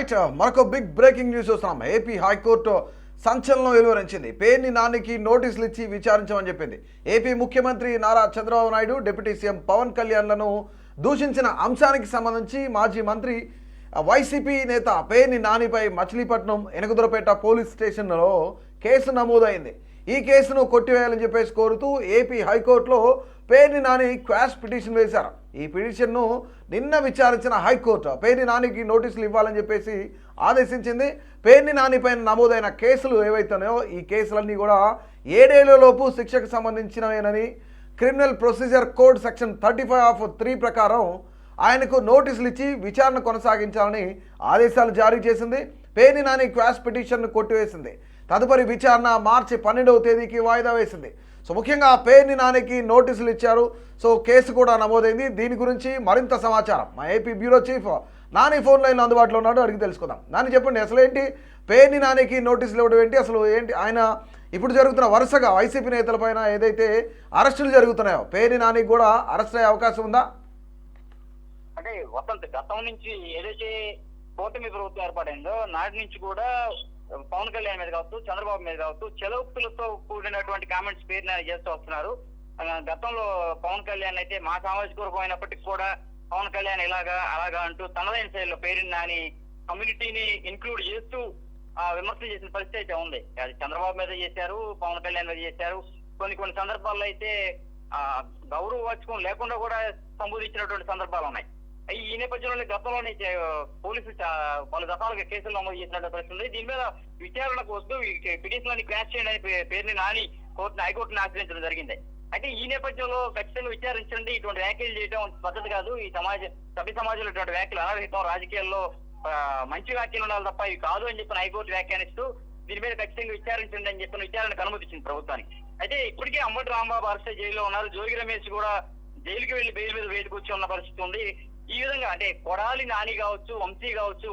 Right మరొక big breaking news వస్తున్నాం. AP high court సంచలనం వెలువరించింది. పేర్ని నానికి నోటీసులు ఇచ్చి విచారించమని చెప్పింది. ఏపీ ముఖ్యమంత్రి నారా చంద్రబాబు నాయుడు, డిప్యూటీ సీఎం పవన్ కళ్యాణ్లను దూషించిన అంశానికి సంబంధించి మాజీ మంత్రి వైసీపీ నేత పేర్ని నానిపై మచిలీపట్నం ఎనగదురపేట పోలీస్ స్టేషన్లో కేసు నమోదైంది. ఈ కేసును కొట్టివేయాలని చెప్పేసి కోరుతూ ఏపీ హైకోర్టులో పేర్ని నాని క్వాష్ పిటిషన్ వేశారు. ఈ పిటిషన్ను నిన్న విచారించిన హైకోర్టు పేర్ని నానికి నోటీసులు ఇవ్వాలని చెప్పేసి ఆదేశించింది. పేర్ని నానిపైన నమోదైన కేసులు ఏవైతున్నాయో ఈ కేసులన్నీ కూడా 7 ఏళ్లలోపు శిక్షకు సంబంధించినవేనని క్రిమినల్ ప్రొసీజర్ కోడ్ సెక్షన్ 35(3) ప్రకారం ఆయనకు నోటీసులు ఇచ్చి విచారణ కొనసాగించాలని ఆదేశాలు జారీ చేసింది. పేర్ని నాని క్వాష్ పిటిషన్ను కొట్టివేసింది. తదుపరి విచారణ మార్చి 12వ తేదీకి వాయిదా వేసింది. సో ముఖ్యంగా పేర్ని నానికి నోటీసులు ఇచ్చారు. సో కేసు కూడా నమోదైంది. దీని గురించి మరింత సమాచారం మా AP bureau chief Nani phone లైన్లో అందుబాటులో ఉన్నాడు, అడిగి తెలుసుకుందాం. నాని చెప్పండి, అసలు ఏంటి పేర్ని నానికి నోటీసులు ఇవ్వడం ఏంటి, అసలు ఏంటి ఆయన ఇప్పుడు జరుగుతున్న వరుసగా వైసీపీ నేతలపైన ఏదైతే అరెస్టులు జరుగుతున్నాయో పేర్ని నానికి కూడా అరెస్ట్ అయ్యే అవకాశం ఉందా? అంటే వసంత్ గతం నుంచి ఏదైతే కూటమి ప్రభుత్వం ఏర్పడిందో నాటి నుంచి కూడా పవన్ కళ్యాణ్ మీద కావచ్చు, చంద్రబాబు మీద కావచ్చు, చెలవులతో కూడినటువంటి కామెంట్స్ పేరుని చేస్తూ వస్తున్నారు. గతంలో పవన్ కళ్యాణ్ అయితే మా సామాజిక వర్గం అయినప్పటికీ కూడా పవన్ కళ్యాణ్ ఇలాగా అలాగా అంటూ తనదైన శైలిలో పేరుని నాని కమ్యూనిటీని ఇన్క్లూడ్ చేస్తూ విమర్శలు చేసిన పరిస్థితి అయితే ఉంది. అది చంద్రబాబు మీద చేశారు, పవన్ కళ్యాణ్ మీద చేశారు. కొన్ని సందర్భాల్లో అయితే గౌరవవాచకం లేకుండా కూడా సంబోధించినటువంటి సందర్భాలు ఉన్నాయి. ఈ నేపథ్యంలో గతంలోనే పోలీసులు పలు దఫాలుగా కేసులు నమోదు చేసినట్టు పరిస్థితి ఉంది. దీని మీద విచారణకు వస్తూ పిటిషన్లని క్రాష్ చేయండి అని పేరుని నాని హైకోర్టుని ఆశ్రయించడం జరిగింది. అయితే ఈ నేపథ్యంలో ఖచ్చితంగా విచారించండి, ఇటువంటి వ్యాఖ్యలు చేయడం పద్ధతి కాదు, ఈ సభ్య సమాజంలో ఇటువంటి వ్యాఖ్యలు అనర్హితం, రాజకీయాల్లో మంచి వ్యాఖ్యలు ఉండాలి తప్ప ఇవి కాదు అని చెప్పిన హైకోర్టు వ్యాఖ్యానిస్తూ దీని మీద ఖచ్చితంగా విచారించండి అని చెప్పిన విచారణకు అనుమతించింది ప్రభుత్వానికి. అయితే ఇప్పటికే అంబటి రాంబాబు అరెస్ట్ జైల్లో ఉన్నారు. జోగి రమేష్ కూడా జైలుకి వెళ్లి బెయిల్ మీద వేదిక వచ్చి ఉన్న పరిస్థితి ఉంది. ఈ విధంగా అంటే కొడాలి నాని కావచ్చు,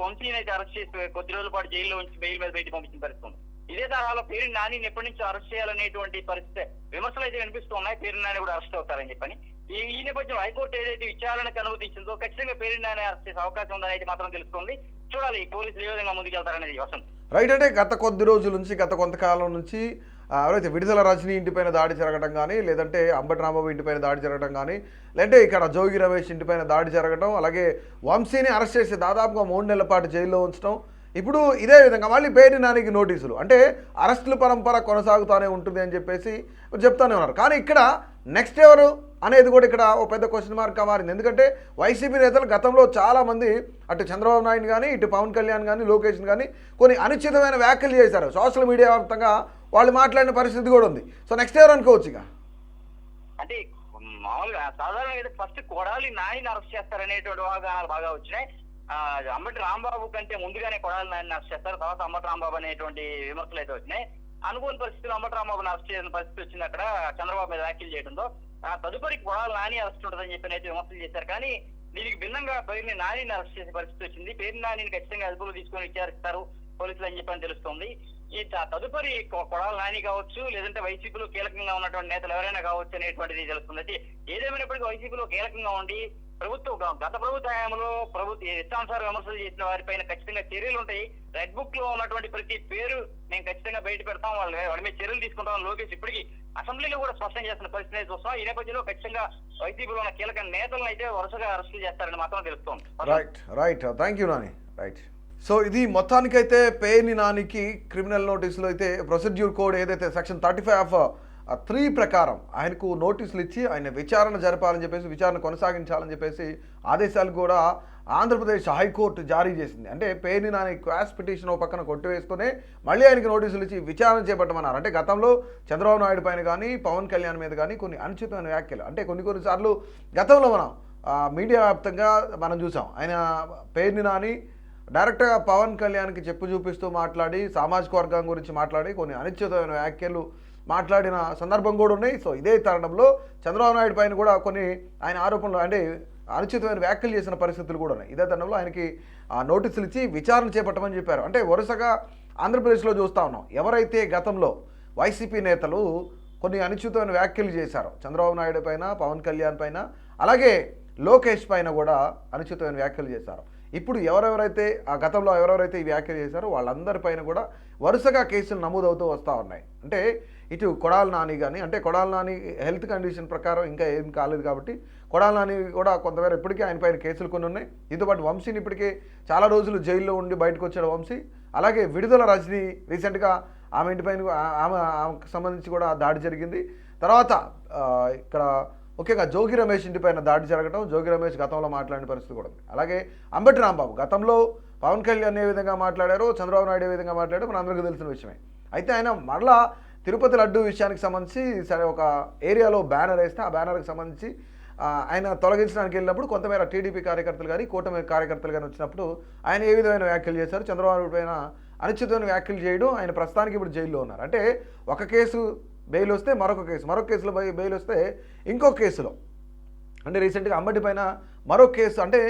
వంశీని అయితే అరెస్ట్ చేసి కొద్ది రోజుల పాటు జైల్లో ఉంచి బెయిల్ మీద బయటకు పంపించిన పరిస్థితి ఉంది. ఇదే తరహాలో పేరుని నానిని ఎప్పటి నుంచి అరెస్ట్ చేయాలనేటువంటి పరిస్థితి విమర్శలు అయితే వినిపిస్తున్నాయి. పేరుని నాని కూడా అరెస్ట్ అవుతారని చెప్పని ఈ నేపథ్యంలో హైకోర్టు ఏదైతే విచారణకు అనుమతించిందో ఖచ్చితంగా పేరుని నాని అరెస్ట్ చేసే అవకాశం ఉందని అయితే మాత్రం తెలుస్తుంది. చూడాలి పోలీసులు ఏ విధంగా ముందుకెళ్తారనేది వసంత్. రైట్, అంటే గత కొద్ది రోజుల నుంచి గత కొంతకాలం నుంచి ఎవరైతే విడుదల రజనీ ఇంటిపైన దాడి జరగడం కానీ, లేదంటే అంబటి రాంబాబు ఇంటిపైన దాడి జరగడం కానీ, లేదంటే ఇక్కడ జోగి రమేష్ ఇంటిపైన దాడి జరగడం, అలాగే వంశీని అరెస్ట్ చేసి దాదాపుగా 3 నెలల పాటు జైల్లో ఉంచడం, ఇప్పుడు ఇదే విధంగా మళ్ళీ పేర్ని నానికి నోటీసులు, అంటే అరెస్టుల పరంపర కొనసాగుతూనే ఉంటుంది అని చెప్పేసి చెప్తానే ఉన్నారు. కానీ ఇక్కడ నెక్స్ట్ ఎవరు అనేది కూడా ఇక్కడ ఓ పెద్ద క్వశ్చన్ మార్క్గా మారింది. ఎందుకంటే వైసీపీ నేతలు గతంలో చాలామంది అటు చంద్రబాబు నాయుడు కానీ, ఇటు పవన్ కళ్యాణ్ కానీ, లోకేష్ కానీ కొన్ని అనుచితమైన వ్యాఖ్యలు చేశారు. సోషల్ మీడియా వ్యాప్తంగా వాళ్ళు మాట్లాడిన పరిస్థితి కూడా ఉంది. సో నెక్స్ట్ ఎవరు అనుకోవచ్చు? ఇక అంటే మామూలుగా సాధారణంగా ఫస్ట్ కొడాలి నానిని అరెస్ట్ చేస్తారనేటువంటి వాగ్దానాలు బాగా వచ్చినాయి. అంబటి రాంబాబు కంటే ముందుగానే కొడాలి నానిని అరెస్ట్ చేస్తారు, తర్వాత అంబటి రాంబాబు అనేటువంటి విమర్శలు అయితే వచ్చినాయి. అనుకోని పరిస్థితులు అంబటి రాంబాబుని అరెస్ట్ చేసిన పరిస్థితి వచ్చింది అక్కడ చంద్రబాబు మీద వ్యాఖ్యలు చేయడంతో. తదుపరి కొడాలి నాని అరెస్ట్ ఉంటుందని చెప్పి అయితే విమర్శలు చేశారు. కానీ దీనికి భిన్నంగా పేరుని నానిని అరెస్ట్ చేసే పరిస్థితి వచ్చింది. పేరుని నానిని ఖచ్చితంగా అదుపులో తీసుకొని విచారిస్తారు పోలీసులు అని చెప్పని తెలుస్తోంది. ఈ తదుపరి కొడాలి నాని కావచ్చు, లేదంటే వైసీపీలో కీలకంగా ఉన్నటువంటి నేతలు ఎవరైనా కావచ్చు అనేటువంటిది తెలుస్తుంది. ఏదేమైనప్పటికీ వైసీపీలో కీలకంగా ఉండి గత ప్రభుత్వ హయాంలో ఇష్టానుసార విమర్శలు చేసిన వారిపైన ఖచ్చితంగా చర్యలు ఉంటాయి. రెడ్ బుక్ లో ఉన్నటువంటి ప్రతి పేరు మేము ఖచ్చితంగా బయట పెడతాం, వాళ్ళ మీద చర్యలు తీసుకుంటాం. లోకేష్ ఇప్పటికీ అసెంబ్లీలో కూడా స్పష్టం చేస్తున్న పరిస్థితి చూస్తాం. ఈ నేపథ్యంలో ఖచ్చితంగా వైసీపీలో ఉన్న కీలక నేతలను అయితే వరుసగా అరెస్టులు చేస్తారని మాత్రం తెలుస్తోంది. Right, thank you Nani. Right, so ఇది మొత్తానికైతే పేర్ని నానికి క్రిమినల్ నోటీసులు అయితే ప్రొసీడ్యూర్ కోడ్ ఏదైతే సెక్షన్ 35(3) ప్రకారం ఆయనకు నోటీసులు ఇచ్చి ఆయన విచారణ జరపాలని చెప్పేసి, విచారణ కొనసాగించాలని చెప్పేసి ఆదేశాలు కూడా ఆంధ్రప్రదేశ్ హైకోర్టు జారీ చేసింది. అంటే పేర్ని నాని క్వాష్ పిటిషన్ పక్కన కొట్టివేస్తూనే మళ్ళీ ఆయనకి నోటీసులు ఇచ్చి విచారణ చేపట్టమన్నారు. అంటే గతంలో చంద్రబాబు నాయుడు పైన కానీ, పవన్ కళ్యాణ్ మీద కానీ కొన్ని అనుచితమైన వ్యాఖ్యలు, అంటే కొన్నిసార్లు గతంలో మనం మీడియా వ్యాప్తంగా మనం చూసాం. ఆయన పేర్ని నాని డైరెక్ట్గా పవన్ కళ్యాణ్కి చెప్పు చూపిస్తూ మాట్లాడి, సామాజిక వర్గం గురించి మాట్లాడి కొన్ని అనుచితమైన వ్యాఖ్యలు మాట్లాడిన సందర్భం కూడా ఉన్నాయి. సో ఇదే తరుణంలో చంద్రబాబు నాయుడు పైన కూడా కొన్ని ఆయన ఆరోపణలు, అంటే అనుచితమైన వ్యాఖ్యలు చేసిన పరిస్థితులు కూడా ఉన్నాయి. ఇదే తరుణంలో ఆయనకి నోటీసులు ఇచ్చి విచారణ చేపట్టమని చెప్పారు. అంటే వరుసగా ఆంధ్రప్రదేశ్లో చూస్తూ ఉన్నాం, ఎవరైతే గతంలో వైసీపీ నేతలు కొన్ని అనుచితమైన వ్యాఖ్యలు చేశారో చంద్రబాబు నాయుడు పైన, పవన్ కళ్యాణ్ పైన, అలాగే లోకేష్ పైన కూడా అనుచితమైన వ్యాఖ్యలు చేశారు. ఇప్పుడు ఎవరెవరైతే ఆ గతంలో ఎవరెవరైతే ఈ వ్యాఖ్యలు చేశారో వాళ్ళందరిపైన కూడా వరుసగా కేసులు నమోదవుతూ వస్తూ ఉన్నాయి. అంటే ఇటు కొడాలి నాని కానీ, అంటే కొడాలి నాని హెల్త్ కండిషన్ ప్రకారం ఇంకా ఏం కాలేదు కాబట్టి కొడాలి నాని కూడా కొంతమేర ఇప్పటికే ఆయన పైన కేసులు కొన్ని ఉన్నాయి. దీంతో పాటు వంశీని ఇప్పటికే చాలా రోజులు జైల్లో ఉండి బయటకు వచ్చాడు వంశీ. అలాగే విడుదల రజని రీసెంట్గా ఆమె ఇంటిపైన ఆమెకు సంబంధించి కూడా దాడి జరిగింది. తర్వాత ఇక్కడ ముఖ్యంగా జోగి రమేష్ ఇంటిపైన దాడి జరగడం, జోగి రమేష్ గతంలో మాట్లాడిన పరిస్థితి కూడా ఉంది. అలాగే అంబటి రాంబాబు గతంలో పవన్ కళ్యాణ్ ఏ విధంగా మాట్లాడారో, చంద్రబాబు నాయుడు ఏ విధంగా మాట్లాడారో మన అందరికీ తెలిసిన విషయమే. అయితే ఆయన మరలా తిరుపతి లడ్డు విషయానికి సంబంధించి సరే ఒక ఏరియాలో బ్యానర్ వేస్తే ఆ బ్యానర్కి సంబంధించి ఆయన తొలగించడానికి వెళ్ళినప్పుడు కొంతమేర టీడీపీ కార్యకర్తలు కానీ కూటమి కార్యకర్తలు కానీ వచ్చినప్పుడు ఆయన ఏ విధమైన వ్యాఖ్యలు చేశారు, చంద్రబాబు పైన అనుచితమైన వ్యాఖ్యలు చేయడం, ఆయన ప్రస్తుతానికి ఇప్పుడు జైల్లో ఉన్నారు. అంటే ఒక కేసు బెయిల్ వస్తే మరొక కేసులో బెయిల్ వస్తే ఇంకొక కేసులో, అంటే రీసెంట్గా అంబటి పైన మరొక కేసు, అంటే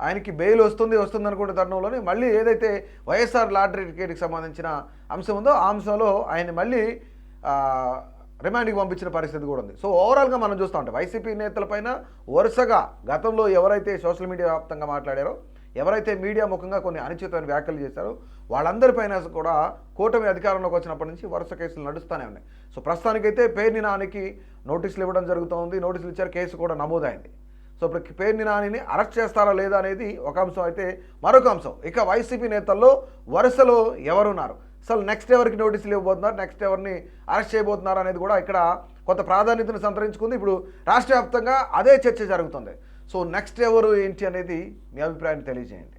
ఆయనకి బెయిల్ వస్తుంది అనుకునే తరుణంలోనే మళ్ళీ ఏదైతే వైఎస్ఆర్ లాటరీ టికెట్కి సంబంధించిన అంశం ఉందో ఆ అంశంలో ఆయన మళ్ళీ రిమాండ్కి పంపించిన పరిస్థితి కూడా ఉంది. సో ఓవరాల్గా మనం చూస్తూ ఉంటాం వైసీపీ నేతలపైన వరుసగా గతంలో ఎవరైతే సోషల్ మీడియా వ్యాప్తంగా మాట్లాడారో, ఎవరైతే మీడియా ముఖంగా కొన్ని అనుచితమైన వ్యాఖ్యలు చేశారో వాళ్ళందరిపైన కూడా కూటమి అధికారంలోకి వచ్చినప్పటి నుంచి వరుస కేసులు నడుస్తూనే ఉన్నాయి. సో ప్రస్తుతానికైతే పేర్ని నానికి నోటీసులు ఇవ్వడం జరుగుతోంది, నోటీసులు ఇచ్చారు, కేసు కూడా నమోదైంది. సో ఇప్పుడు పేర్ని నానిని అరెస్ట్ చేస్తారా లేదా అనేది ఒక అంశం అయితే, మరొక అంశం ఇక వైసీపీ నేతల్లో వరుసలో ఎవరున్నారు, అసలు నెక్స్ట్ ఎవరికి నోటీసులు ఇవ్వబోతున్నారు, నెక్స్ట్ ఎవరిని అరెస్ట్ చేయబోతున్నారు అనేది కూడా ఇక్కడ కొంత ప్రాధాన్యతను సంతరించుకుంది. ఇప్పుడు రాష్ట్ర వ్యాప్తంగా అదే చర్చ జరుగుతుంది. సో నెక్స్ట్ ఎవరు ఏంటి అనేది మీ అభిప్రాయాన్ని తెలియజేయండి.